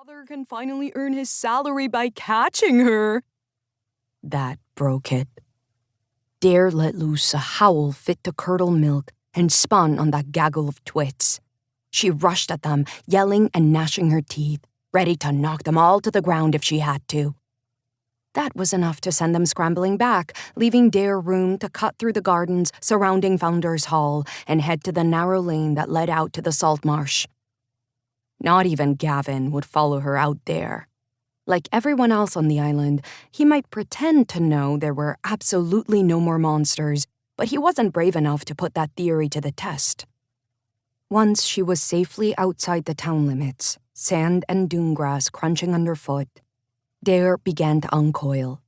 Father can finally earn his salary by catching her. That broke it. Dare let loose a howl fit to curdle milk and spun on that gaggle of twits. She rushed at them, yelling and gnashing her teeth, ready to knock them all to the ground if she had to. That was enough to send them scrambling back, leaving Dare room to cut through the gardens surrounding Founders Hall and head to the narrow lane that led out to the salt marsh. Not even Gavin would follow her out there. Like everyone else on the island, he might pretend to know there were absolutely no more monsters, but he wasn't brave enough to put that theory to the test. Once she was safely outside the town limits, sand and dune grass crunching underfoot, Dare began to uncoil.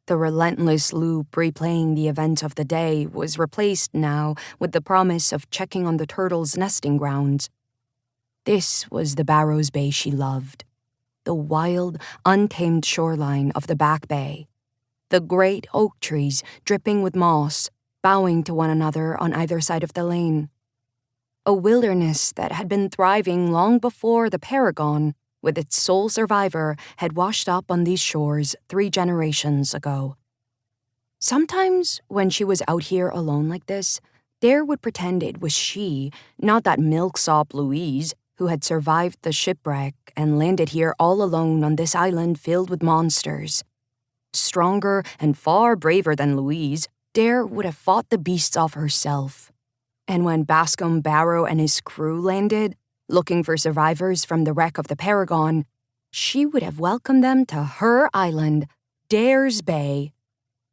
The relentless loop replaying the events of the day was replaced now with the promise of checking on the turtles' nesting grounds. This was the Barrows Bay she loved. The wild, untamed shoreline of the Back Bay. The great oak trees dripping with moss, bowing to one another on either side of the lane. A wilderness that had been thriving long before the Paragon, with its sole survivor, had washed up on these shores 3 generations ago. Sometimes, when she was out here alone like this, Dare would pretend it was she, not that milksop Louise, who had survived the shipwreck and landed here all alone on this island filled with monsters. Stronger and far braver than Louise, Dare would have fought the beasts off herself. And when Bascom Barrow and his crew landed, looking for survivors from the wreck of the Paragon, she would have welcomed them to her island, Dare's Bay,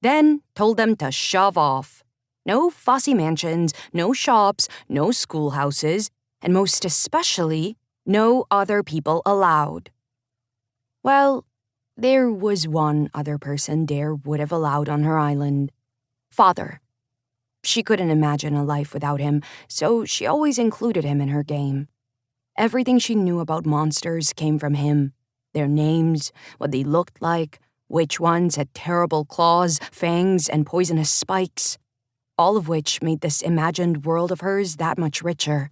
then told them to shove off. No fussy mansions, no shops, no schoolhouses, and most especially, no other people allowed. Well, there was one other person Dare would have allowed on her island. Father. She couldn't imagine a life without him, so she always included him in her game. Everything she knew about monsters came from him. Their names, what they looked like, which ones had terrible claws, fangs, and poisonous spikes, all of which made this imagined world of hers that much richer.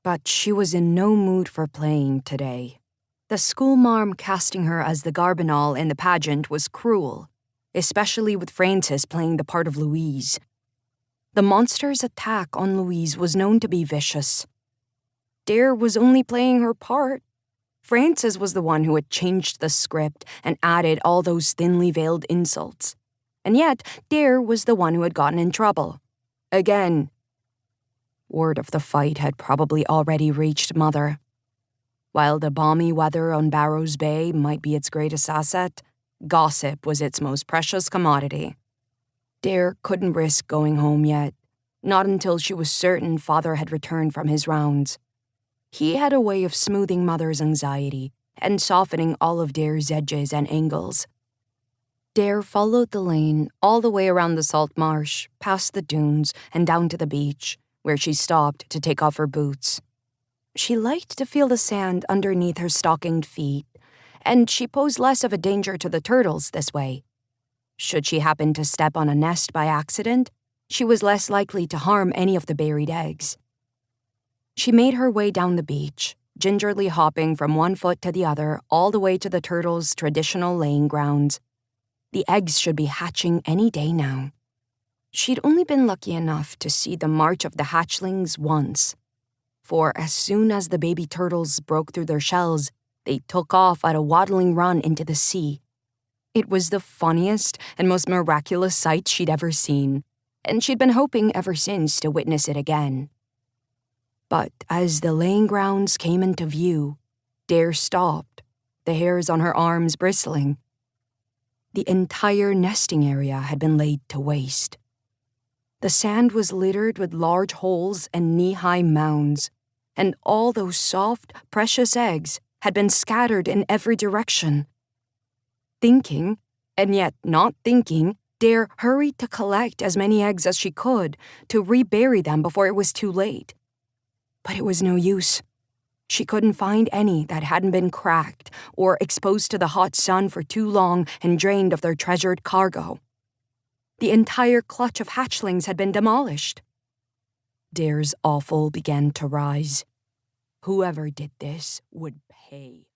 But she was in no mood for playing today. The schoolmarm casting her as the Garbinal in the pageant was cruel, especially with Frances playing the part of Louise. The monster's attack on Louise was known to be vicious. Dare was only playing her part. Frances was the one who had changed the script and added all those thinly veiled insults. And yet, Dare was the one who had gotten in trouble. Again. Word of the fight had probably already reached Mother. While the balmy weather on Barrows Bay might be its greatest asset, gossip was its most precious commodity. Dare couldn't risk going home yet, not until she was certain Father had returned from his rounds. He had a way of smoothing Mother's anxiety and softening all of Dare's edges and angles. Dare followed the lane all the way around the salt marsh, past the dunes, and down to the beach, where she stopped to take off her boots. She liked to feel the sand underneath her stockinged feet, and she posed less of a danger to the turtles this way. Should she happen to step on a nest by accident, she was less likely to harm any of the buried eggs. She made her way down the beach, gingerly hopping from one foot to the other all the way to the turtles' traditional laying grounds. The eggs should be hatching any day now. She'd only been lucky enough to see the march of the hatchlings once, for as soon as the baby turtles broke through their shells, they took off at a waddling run into the sea. It was the funniest and most miraculous sight she'd ever seen, and she'd been hoping ever since to witness it again. But as the laying grounds came into view, Dare stopped, the hairs on her arms bristling. The entire nesting area had been laid to waste. The sand was littered with large holes and knee-high mounds, and all those soft, precious eggs had been scattered in every direction. Thinking, and yet not thinking, Dare hurried to collect as many eggs as she could to rebury them before it was too late. But it was no use. She couldn't find any that hadn't been cracked or exposed to the hot sun for too long and drained of their treasured cargo. The entire clutch of hatchlings had been demolished. Dare's offal began to rise. Whoever did this would pay.